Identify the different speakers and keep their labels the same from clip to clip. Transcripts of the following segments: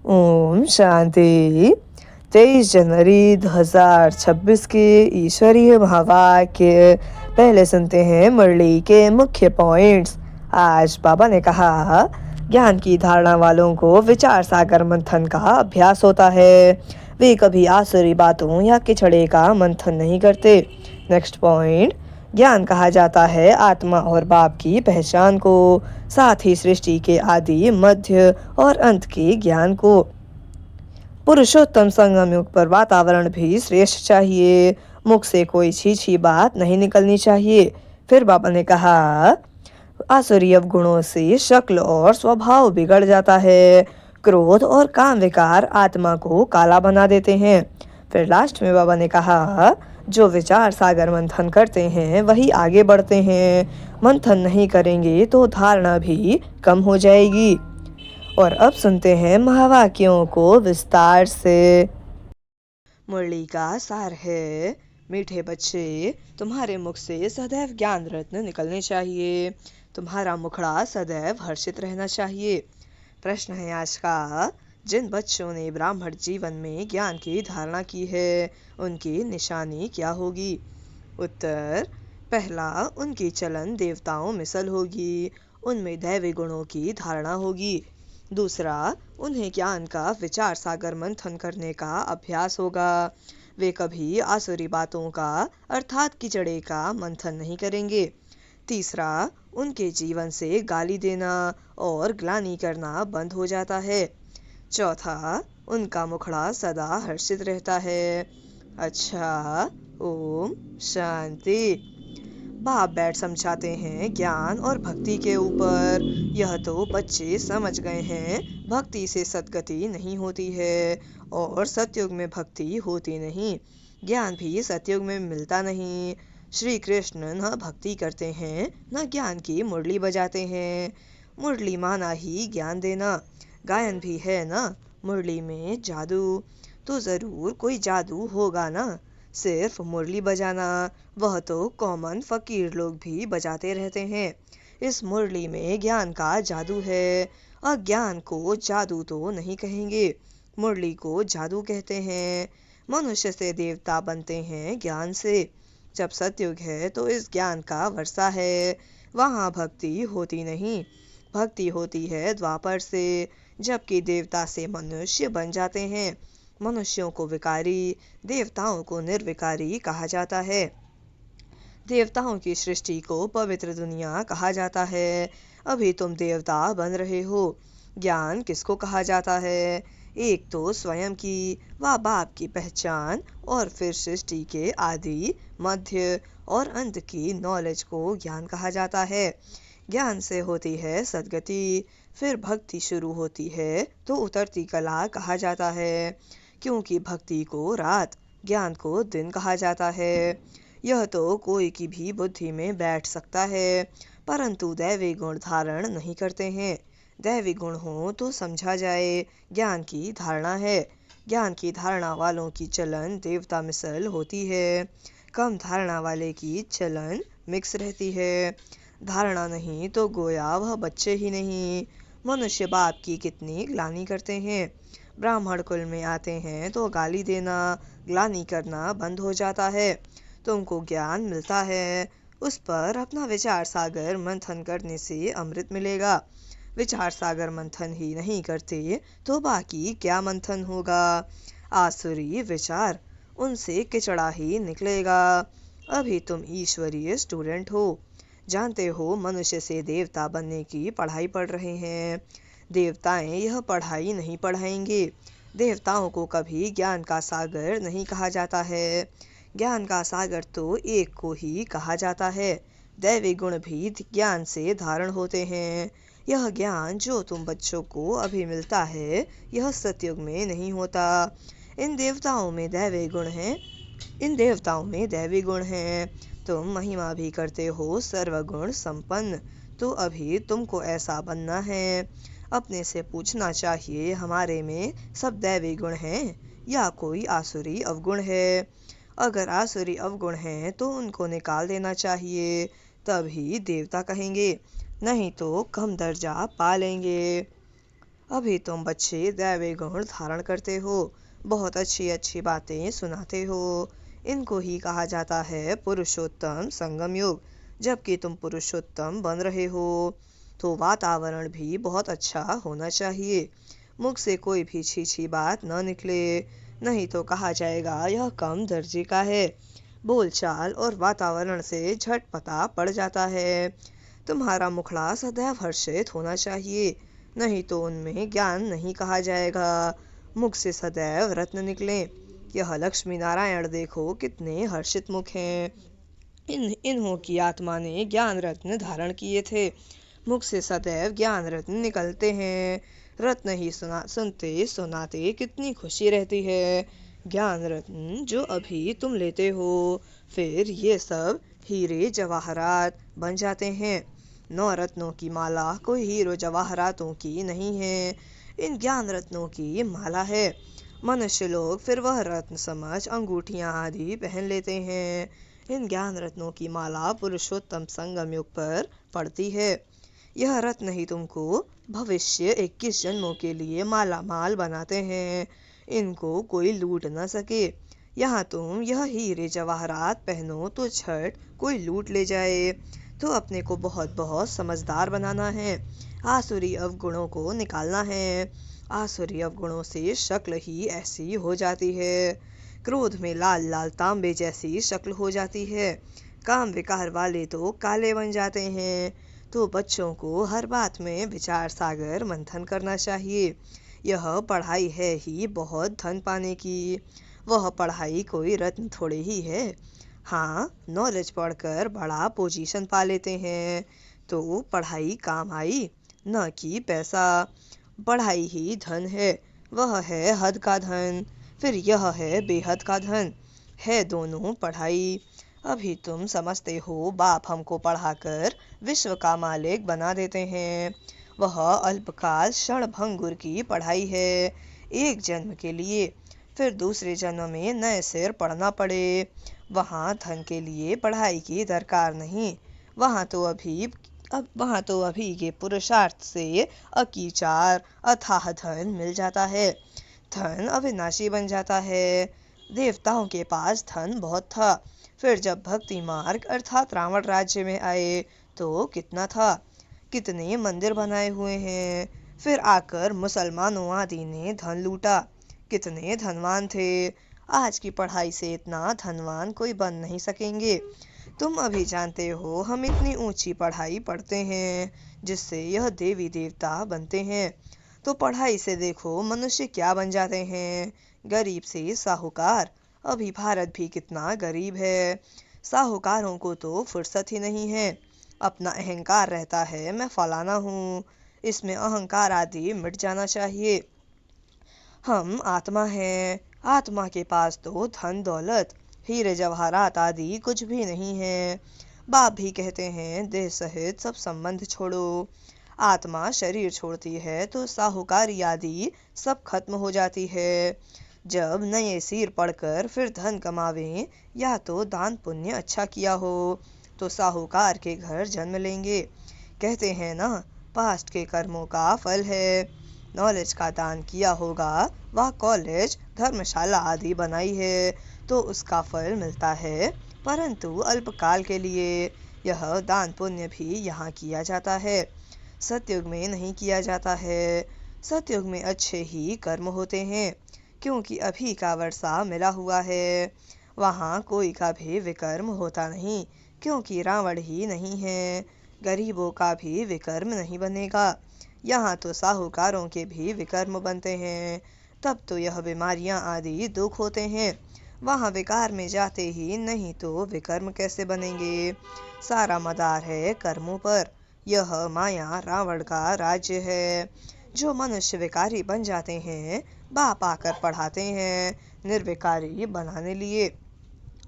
Speaker 1: ओम शांति। 23 जनवरी 2026 के ईश्वरीय महावाक्य। पहले सुनते हैं मुरली के मुख्य पॉइंट्स। आज बाबा ने कहा, ज्ञान की धारणा वालों को विचार सागर मंथन का अभ्यास होता है। वे कभी आसुरी बातों या किचड़े का मंथन नहीं करते। नेक्स्ट पॉइंट, ज्ञान कहा जाता है आत्मा और बाप की पहचान को, साथ ही सृष्टि के आदि, मध्य और अंत के ज्ञान को। पुरुषोत्तम संगम युग पर वातावरण भी श्रेष्ठ चाहिए। मुख से कोई छीछी बात नहीं निकलनी चाहिए। फिर बाबा ने कहा, आसुरी अवगुणों से शक्ल और स्वभाव बिगड़ जाता है। क्रोध और काम विकार आत्मा को काला बना देते हैं। फिर लास्ट में बाबा ने कहा, जो विचार सागर मंथन करते हैं वही आगे बढ़ते हैं। मंथन नहीं करेंगे तो धारणा भी कम हो जाएगी। और अब सुनते हैं महावाक्यों को विस्तार से। मुरली का सार है, मीठे बच्चे, तुम्हारे मुख से सदैव ज्ञान रत्न निकलने चाहिए। तुम्हारा मुखड़ा सदैव हर्षित रहना चाहिए। प्रश्न है आज का, जिन बच्चों ने ब्राह्मण जीवन में ज्ञान की धारणा की है, उनकी निशानी क्या होगी? उत्तर, पहला, उनकी चलन देवताओं मिसल होगी, उनमें दैवी गुणों की धारणा होगी। दूसरा, उन्हें ज्ञान का विचार सागर मंथन करने का अभ्यास होगा। वे कभी आसुरी बातों का अर्थात किचड़े का मंथन नहीं करेंगे। तीसरा, उनके जीवन से गाली देना और ग्लानि करना बंद हो जाता है। चौथा, उनका मुखड़ा सदा हर्षित रहता है। अच्छा, ओम शांति। बाप बैठ समझाते हैं ज्ञान और भक्ति के ऊपर। यह तो बच्चे समझ गए हैं, भक्ति से सद्गति नहीं होती है और सतयुग में भक्ति होती नहीं। ज्ञान भी सतयुग में मिलता नहीं। श्री कृष्ण न भक्ति करते हैं न ज्ञान की मुरली बजाते हैं। मुरली माना ही ज्ञान देना। गायन भी है ना, मुरली में जादू तो जरूर कोई जादू होगा ना। सिर्फ मुरली बजाना, वह तो कॉमन फकीर लोग भी बजाते रहते हैं। इस मुरली में ज्ञान का जादू है। अज्ञान को जादू तो नहीं कहेंगे, मुरली को जादू कहते हैं। मनुष्य से देवता बनते हैं ज्ञान से। जब सतयुग है तो इस ज्ञान का वर्षा है, वहाँ भक्ति होती नहीं। भक्ति होती है द्वापर से, जबकि देवता से मनुष्य बन जाते हैं। मनुष्यों को विकारी, देवताओं को निर्विकारी कहा जाता है। देवताओं की सृष्टि को पवित्र दुनिया कहा जाता है। अभी तुम देवता बन रहे हो। ज्ञान किसको कहा जाता है? एक तो स्वयं की व बाप की पहचान, और फिर सृष्टि के आदि, मध्य और अंत की नॉलेज को ज्ञान कहा जाता है। ज्ञान से होती है सद्गति, फिर भक्ति शुरू होती है तो उतरती कला कहा जाता है। क्योंकि भक्ति को रात, ज्ञान को दिन कहा जाता है। यह तो कोई की भी बुद्धि में बैठ सकता है, परंतु दैवी गुण धारण नहीं करते हैं। दैवी गुण हो तो समझा जाए ज्ञान की धारणा है। ज्ञान की धारणा वालों की चलन देवता मिसल होती है, कम धारणा वाले की चलन मिक्स रहती है। धारणा नहीं तो गोया वह बच्चे ही नहीं। मनुष्य बाप की कितनी ग्लानि करते हैं। ब्राह्मण कुल में आते हैं तो गाली देना, ग्लानि करना बंद हो जाता है। तुमको ज्ञान मिलता है, उस पर अपना विचार सागर मंथन करने से अमृत मिलेगा। विचार सागर मंथन ही नहीं करते तो बाकी क्या मंथन होगा? आसुरी विचार, उनसे किचड़ा ही निकलेगा। अभी तुम ईश्वरीय स्टूडेंट हो, जानते हो मनुष्य से देवता बनने की पढ़ाई पढ़ रहे हैं। देवताएं यह पढ़ाई नहीं पढ़ाएंगे। देवताओं को कभी ज्ञान का सागर नहीं कहा जाता है। ज्ञान का सागर तो एक को ही कहा जाता है। दैवी गुण भी ज्ञान से धारण होते हैं। यह ज्ञान जो तुम बच्चों को अभी मिलता है, यह सतयुग में नहीं होता। इन देवताओं में दैवी गुण हैं, इन देवताओं में दैवी गुण हैं। तुम महिमा भी करते हो सर्वगुण संपन्न, तो अभी तुमको ऐसा बनना है। अपने से पूछना चाहिए, हमारे में सब दैवी गुण हैं या कोई आसुरी अवगुण है? अगर आसुरी अवगुण हैं तो उनको निकाल देना चाहिए, तभी देवता कहेंगे, नहीं तो कम दर्जा पा लेंगे। अभी तुम बच्चे दैवी गुण धारण करते हो, बहुत अच्छी अच्छी बातें सुनाते हो। इनको ही कहा जाता है पुरुषोत्तम संगम युग। जबकि तुम पुरुषोत्तम बन रहे हो तो वातावरण भी बहुत अच्छा होना चाहिए। मुख से कोई भी छी बात न निकले, नहीं तो कहा जाएगा यह कम दर्जे का है। बोलचाल और वातावरण से झट पता पड़ जाता है। तुम्हारा मुखड़ा सदैव हर्षित होना चाहिए, नहीं तो उनमें ज्ञान नहीं कहा जाएगा। मुख से सदैव रत्न निकले। यह लक्ष्मी नारायण देखो कितने हर्षित मुख हैं। इन्हों की आत्मा ने ज्ञान रत्न धारण किए थे। मुख से सदैव ज्ञान रत्न निकलते हैं। रत्न ही सुनते सुनाते कितनी खुशी रहती है। ज्ञान रत्न जो अभी तुम लेते हो, फिर ये सब हीरे जवाहरात बन जाते हैं। 9 रत्नों की माला कोई हीरो जवाहरातों की नहीं है, इन ज्ञान रत्नों की माला है। मनुष्य लोग फिर वह रत्न समझ अंगूठियां आदि पहन लेते हैं। इन ज्ञान रत्नों की माला पुरुषोत्तम संगम युग पर पड़ती है। यह रत्न ही तुमको भविष्य 21 जन्मों के लिए माला माल बनाते हैं। इनको कोई लूट न सके। यहाँ तुम यह हीरे जवाहरात पहनो तो झट कोई लूट ले जाए। तो अपने को बहुत बहुत समझदार बनाना है, आसुरी अवगुणों को निकालना है। आसुरी अवगुणों से शक्ल ही ऐसी हो जाती है। क्रोध में लाल लाल तांबे जैसी शक्ल हो जाती है। काम विकार वाले तो काले बन जाते हैं। तो बच्चों को हर बात में विचार सागर मंथन करना चाहिए। यह पढ़ाई है ही बहुत धन पाने की। वह पढ़ाई कोई रत्न थोड़े ही है। हाँ, नॉलेज पढ़कर बड़ा पोजीशन पा लेते हैं, तो पढ़ाई काम आई, न कि पैसा। पढ़ाई ही धन है, वह है हद का धन, फिर यह है बेहद का धन। है दोनों पढ़ाई। अभी तुम समझते हो बाप हमको पढ़ाकर विश्व का मालिक बना देते हैं। वह अल्पकाल क्षणभंगुर की पढ़ाई है, एक जन्म के लिए। फिर दूसरे जन्म में नए सिर पढ़ना पड़े। वहाँ धन के लिए पढ़ाई की दरकार नहीं। वहाँ तो अभी के पुरुषार्थ से अकीचार अथाह धन मिल जाता है। धन अविनाशी बन जाता है। देवताओं के पास धन बहुत था, फिर जब भक्ति मार्ग अर्थात रावण राज्य में आए तो कितना था, कितने मंदिर बनाए हुए हैं। फिर आकर मुसलमानों आदि ने धन लूटा, कितने धनवान थे। आज की पढ़ाई से इतना धनवान कोई बन नहीं सकेंगे। तुम अभी जानते हो हम इतनी ऊंची पढ़ाई पढ़ते हैं जिससे यह देवी देवता बनते हैं। तो पढ़ाई से देखो मनुष्य क्या बन जाते हैं, गरीब से साहूकार। अभी भारत भी कितना गरीब है। साहूकारों को तो फुर्सत ही नहीं है। अपना अहंकार रहता है, मैं फलाना हूँ। इसमें अहंकार आदि मिट जाना चाहिए। हम आत्मा हैं। आत्मा के पास तो धन दौलत हीरे जवाहरात आदि कुछ भी नहीं है। बाप भी कहते हैं देह सहित सब संबंध छोड़ो। आत्मा शरीर छोड़ती है तो साहूकारी आदि सब खत्म हो जाती है। जब नए सिर पढ़कर फिर धन कमावें, या तो दान पुण्य अच्छा किया हो तो साहूकार के घर जन्म लेंगे। कहते हैं ना, पास्ट के कर्मों का फल है। नॉलेज का दान किया होगा, वह कॉलेज धर्मशाला आदि बनाई है तो उसका फल मिलता है, परंतु अल्पकाल के लिए। यह दान पुण्य भी यहाँ किया जाता है, सतयुग में नहीं किया जाता है। सतयुग में अच्छे ही कर्म होते हैं, क्योंकि अभी का वर्षा मिला हुआ है। वहाँ कोई का भी विकर्म होता नहीं, क्योंकि रावण ही नहीं है। गरीबों का भी विकर्म नहीं बनेगा। यहाँ तो साहूकारों के भी विकर्म बनते हैं, तब तो यह बीमारियाँ आदि दुख होते हैं। वहाँ विकार में जाते ही नहीं तो विकर्म कैसे बनेंगे। सारा मदार है कर्मों पर। यह माया रावण का राज्य है। जो मनुष्य विकारी बन जाते हैं, बाप आकर पढ़ाते हैं निर्विकारी बनाने लिए।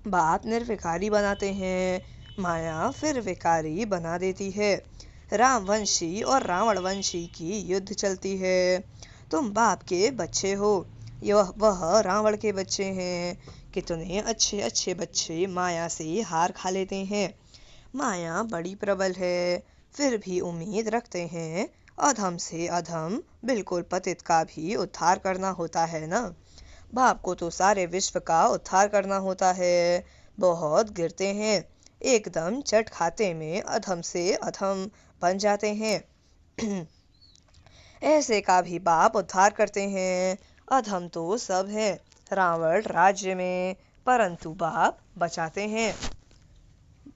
Speaker 1: बाप निर्विकारी बनाते हैं, माया फिर विकारी बना देती है। रामवंशी और रावणवंशी की युद्ध चलती है। तुम बाप के बच्चे हो, वह रावण के बच्चे हैं। कितने अच्छे अच्छे बच्चे माया से हार खा लेते हैं। माया बड़ी प्रबल है, फिर भी उम्मीद रखते हैं अधम से अधम बिल्कुल पतित का भी उद्धार करना होता है ना। बाप को तो सारे विश्व का उद्धार करना होता है। बहुत गिरते हैं, एकदम चट खाते में अधम से अधम बन जाते हैं। ऐसे का भी बाप उद्धार करते हैं। अधम तो सब है रावण राज्य में, परंतु बाप बचाते हैं।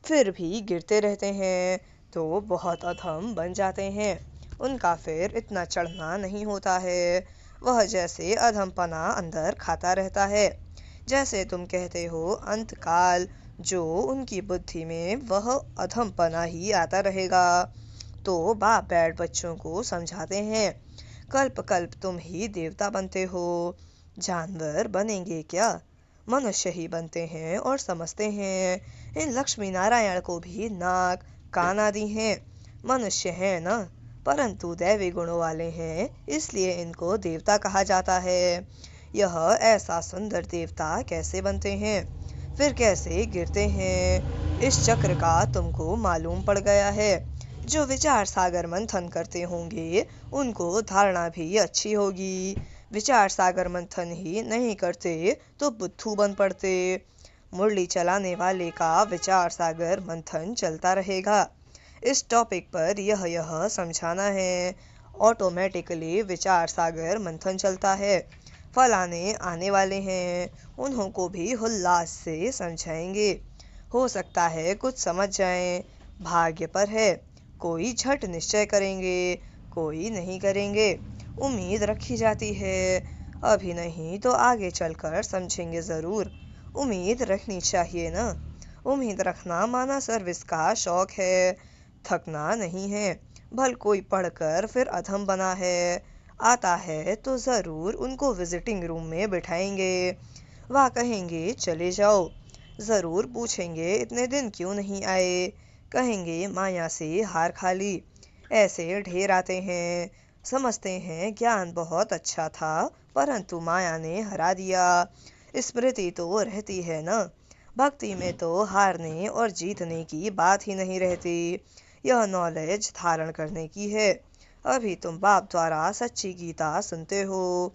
Speaker 1: फिर भी गिरते रहते हैं तो बहुत अधम बन जाते हैं। उनका फिर इतना चढ़ना नहीं होता है। वह जैसे अधमपना अंदर खाता रहता है। जैसे तुम कहते हो अंतकाल, जो उनकी बुद्धि में वह अधमपना ही आता रहेगा। तो बाप बैठ बच्चों को समझाते हैं, कल्प कल्प तुम ही देवता बनते हो, जानवर बनेंगे क्या, मनुष्य ही बनते हैं और समझते हैं। इन लक्ष्मी नारायण को भी नाक कान आदि हैं, मनुष्य हैं ना, परंतु दैवी गुणों वाले हैं, इसलिए इनको देवता कहा जाता है। यह ऐसा सुंदर देवता कैसे बनते हैं, फिर कैसे गिरते हैं, इस चक्र का तुमको मालूम पड़ गया है। जो विचार सागर मंथन करते होंगे उनको धारणा भी अच्छी होगी। विचार सागर मंथन ही नहीं करते तो बुद्धू बन पड़ते। मुरली चलाने वाले का विचार सागर मंथन चलता रहेगा। इस टॉपिक पर यह समझाना है। ऑटोमेटिकली विचार सागर मंथन चलता है। फलाने आने वाले हैं, उन्हों को भी उल्लास से समझाएंगे। हो सकता है कुछ समझ जाएं, भाग्य पर है। कोई झट निश्चय करेंगे, कोई नहीं करेंगे। उम्मीद रखी जाती है, अभी नहीं तो आगे चलकर समझेंगे ज़रूर। उम्मीद रखनी चाहिए ना। उम्मीद रखना माना सर्विस का शौक है, थकना नहीं है। भल कोई पढ़कर फिर अधम बना है, आता है तो ज़रूर उनको विजिटिंग रूम में बिठाएंगे। वह कहेंगे चले जाओ, ज़रूर पूछेंगे इतने दिन क्यों नहीं आए, कहेंगे माया से हार खा ली। ऐसे ढेर आते हैं, समझते हैं ज्ञान बहुत अच्छा था, परंतु माया ने हरा दिया। स्मृति तो रहती है ना, भक्ति में तो हारने और जीतने की बात ही नहीं रहती। यह नॉलेज धारण करने की है। अभी तुम बाप द्वारा सच्ची गीता सुनते हो,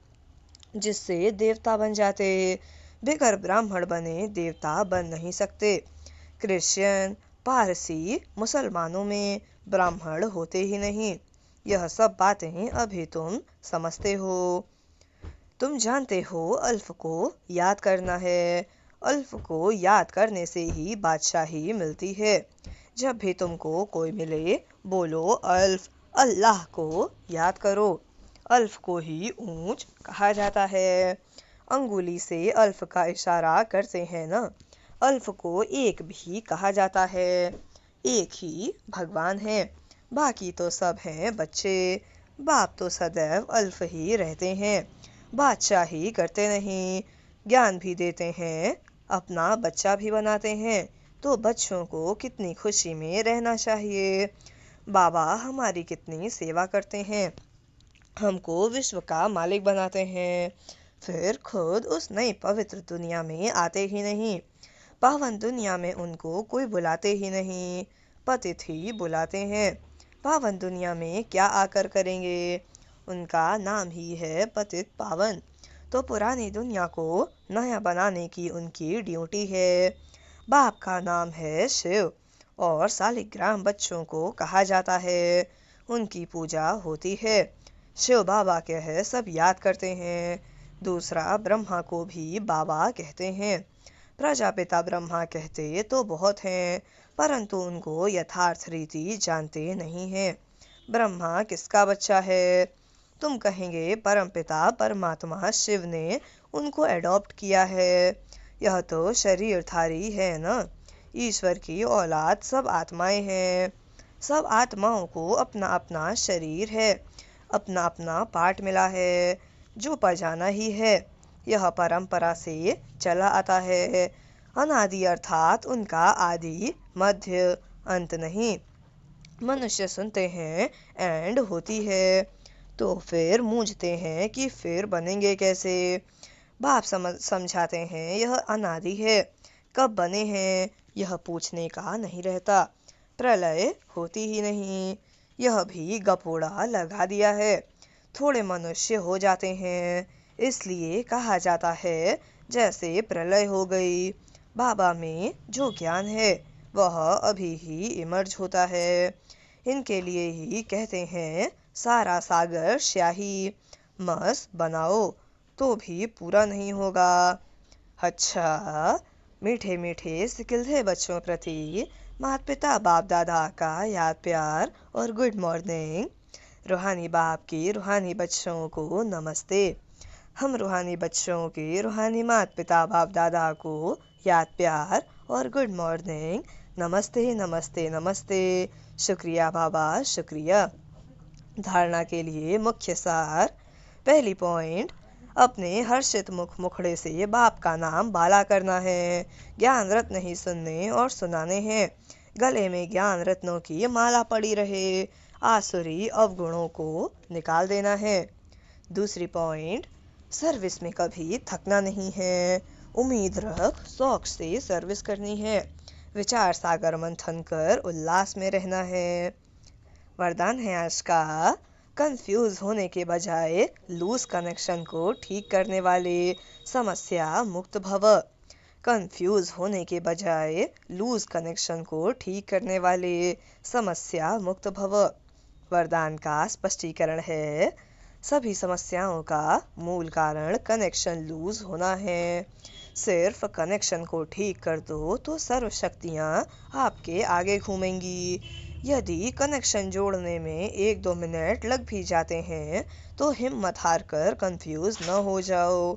Speaker 1: जिससे देवता बन जाते। बेगर ब्राह्मण बने देवता बन नहीं सकते। क्रिश्चियन, पारसी, मुसलमानों में ब्राह्मण होते ही नहीं। यह सब बातें अभी तुम समझते हो। तुम जानते हो अल्फ को याद करना है। अल्फ को याद करने से ही बादशाही मिलती है। जब भी तुमको कोई मिले बोलो अल्फ, अल्लाह को याद करो। अल्फ को ही ऊंच कहा जाता है। अंगुली से अल्फ का इशारा करते हैं ना। अल्फ को एक भी कहा जाता है। एक ही भगवान है, बाकी तो सब हैं बच्चे। बाप तो सदैव अल्फ ही रहते हैं, बादशाही करते नहीं। ज्ञान भी देते हैं, अपना बच्चा भी बनाते हैं। तो बच्चों को कितनी खुशी में रहना चाहिए। बाबा हमारी कितनी सेवा करते हैं, हमको विश्व का मालिक बनाते हैं, फिर खुद उस नई पवित्र दुनिया में आते ही नहीं। पावन दुनिया में उनको कोई बुलाते ही नहीं, पतित ही बुलाते हैं। पावन दुनिया में क्या आकर करेंगे, उनका नाम ही है पतित पावन। तो पुरानी दुनिया को नया बनाने की उनकी ड्यूटी है। बाप का नाम है शिव और सालिग्राम बच्चों को कहा जाता है। उनकी पूजा होती है। शिव बाबा के है सब याद करते हैं। दूसरा ब्रह्मा को भी बाबा कहते हैं। प्रजापिता ब्रह्मा कहते तो बहुत हैं, परंतु उनको यथार्थ रीति जानते नहीं हैं। ब्रह्मा किसका बच्चा है? तुम कहेंगे परमपिता परमात्मा शिव ने उनको एडॉप्ट किया है। यह तो शरीरधारी है ना। ईश्वर की औलाद सब आत्माएं हैं। सब आत्माओं को अपना अपना शरीर है, अपना अपना पार्ट मिला है, जो पजाना ही है। यह परंपरा से चला आता है। अनादि अर्थात उनका आदि मध्य अंत नहीं। मनुष्य सुनते हैं एंड होती है, तो फिर मूझते हैं कि फिर बनेंगे कैसे। बाप समझाते हैं यह अनादि है, कब बने हैं यह पूछने का नहीं रहता। प्रलय होती ही नहीं, यह भी गपोड़ा लगा दिया है। थोड़े मनुष्य हो जाते हैं, इसलिए कहा जाता है जैसे प्रलय हो गई। बाबा में जो ज्ञान है वह अभी ही इमर्ज होता है। इनके लिए ही कहते हैं सारा सागर स्याही, मस बनाओ तो भी पूरा नहीं होगा। अच्छा, मीठे मीठे सिकिलधे बच्चों प्रति माता पिता बाप दादा का याद प्यार और गुड मॉर्निंग। रूहानी बाप के रूहानी बच्चों को नमस्ते। हम रूहानी बच्चों के रूहानी माता पिता बाप दादा को याद प्यार और गुड मॉर्निंग। नमस्ते नमस्ते नमस्ते। शुक्रिया बाबा, शुक्रिया। धारणा के लिए मुख्य सार। पहली पॉइंट, अपने हर्षित मुखड़े से बाप का नाम बाला करना है। ज्ञान रत्न ही सुनने और सुनाने हैं। गले में ज्ञान रत्नों की माला पड़ी रहे। आसुरी अवगुणों को निकाल देना है। दूसरी पॉइंट, सर्विस में कभी थकना नहीं है। उम्मीद रख शौक से सर्विस करनी है। विचार सागर मंथन कर उल्लास में रहना है। वरदान है आज का, कंफ्यूज होने के बजाय लूज कनेक्शन को ठीक करने वाले समस्या मुक्त भव। कंफ्यूज होने के बजाय लूज कनेक्शन को ठीक करने वाले समस्या मुक्त भव। वरदान का स्पष्टीकरण है, सभी समस्याओं का मूल कारण कनेक्शन लूज होना है। सिर्फ कनेक्शन को ठीक कर दो तो सर्व शक्तियाँ आपके आगे घूमेंगी। यदि कनेक्शन जोड़ने में 1-2 मिनट लग भी जाते हैं तो हिम्मत हार कर कंफ्यूज न हो जाओ।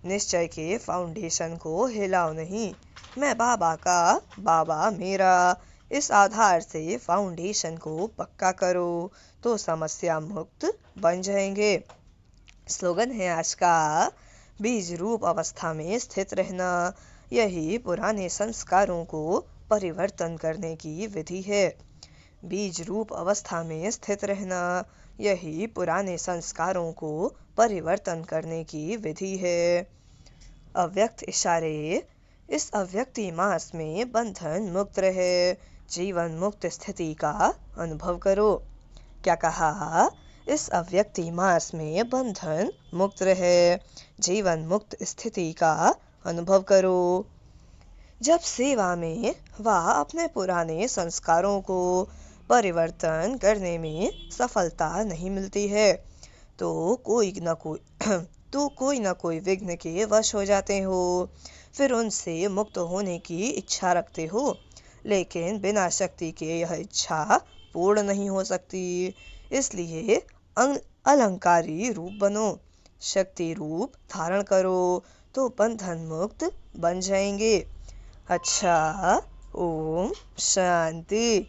Speaker 1: निश्चय के फाउंडेशन को हिलाओ नहीं। मैं बाबा का, बाबा मेरा। इस आधार से फाउंडेशन को पक्का करो तो समस्या मुक्त बन जाएंगे। स्लोगन है आज का, बीज रूप अवस्था में स्थित रहना, यही पुराने संस्कारों को परिवर्तन करने की विधि है। बीज रूप अवस्था में स्थित रहना, यही पुराने संस्कारों को परिवर्तन करने की विधि है। अव्यक्त इशारे। इस अव्यक्ति मास में बंधन मुक्त रहे, जीवन मुक्त स्थिति का अनुभव करो। क्या कहा? इस अव्यक्ति मास में बंधन मुक्त रहे, जीवन मुक्त स्थिति का अनुभव करो। जब सेवा में व अपने पुराने संस्कारों को परिवर्तन करने में सफलता नहीं मिलती है तो कोई न कोई विघ्न के वश हो जाते हो। फिर उनसे मुक्त होने की इच्छा रखते हो, लेकिन बिना शक्ति के यह इच्छा पूर्ण नहीं हो सकती। इसलिए अलंकारी रूप बनो, शक्ति रूप धारण करो तो बंधन मुक्त बन जाएंगे। अच्छा, ओम शांति।